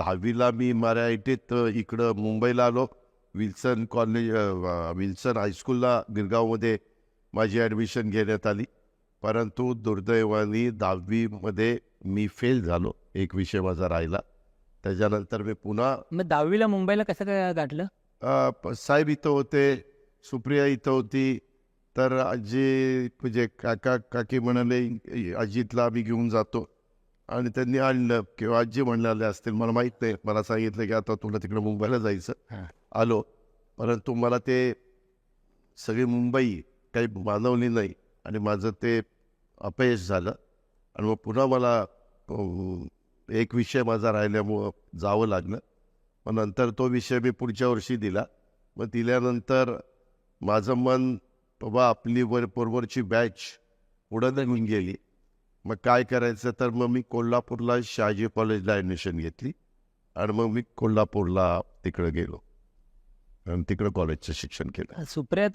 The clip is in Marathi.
10वीला मी मराठीत इकडं मुंबईला आलो. विल्सन कॉलेज विल्सन हायस्कूलला गिरगावमध्ये माझी ॲडमिशन घेण्यात आली. परंतु दुर्दैवाने 10वीमध्ये मी फेल झालो. एक विषय माझा राहिला. त्याच्यानंतर मी पुन्हा मग 10वीला मुंबईला कसं काय गाठलं? साहेब इथं होते, सुप्रिया इथं होती. तर आजी म्हणजे काका काकी म्हणाले आजीतला आम्ही घेऊन जातो आणि त्यांनी आणलं किंवा आजी म्हणलेले असतील मला माहीत नाही. मला सांगितलं की आता तुला तिकडं मुंबईला जायचं. आलो, परंतु मला ते सगळी मुंबई काही मानवली नाही आणि माझं ते अपयश झालं. आणि मग पुन्हा मला एक विषय माझा राहिल्यामुळं जावं लागलं. मग नंतर तो विषय मी पुढच्या वर्षी दिला. मग दिल्यानंतर माझं मन बाबा आपली बरोबरची बॅच पुढं निघून गेली. मग काय करायचं तर मग मी कोल्हापूरला शहाजी कॉलेजला ॲडमिशन घेतली आणि मग मी कोल्हापूरला तिकडं गेलो आणि तिकडं कॉलेजचं शिक्षण केलं. सुप्रिया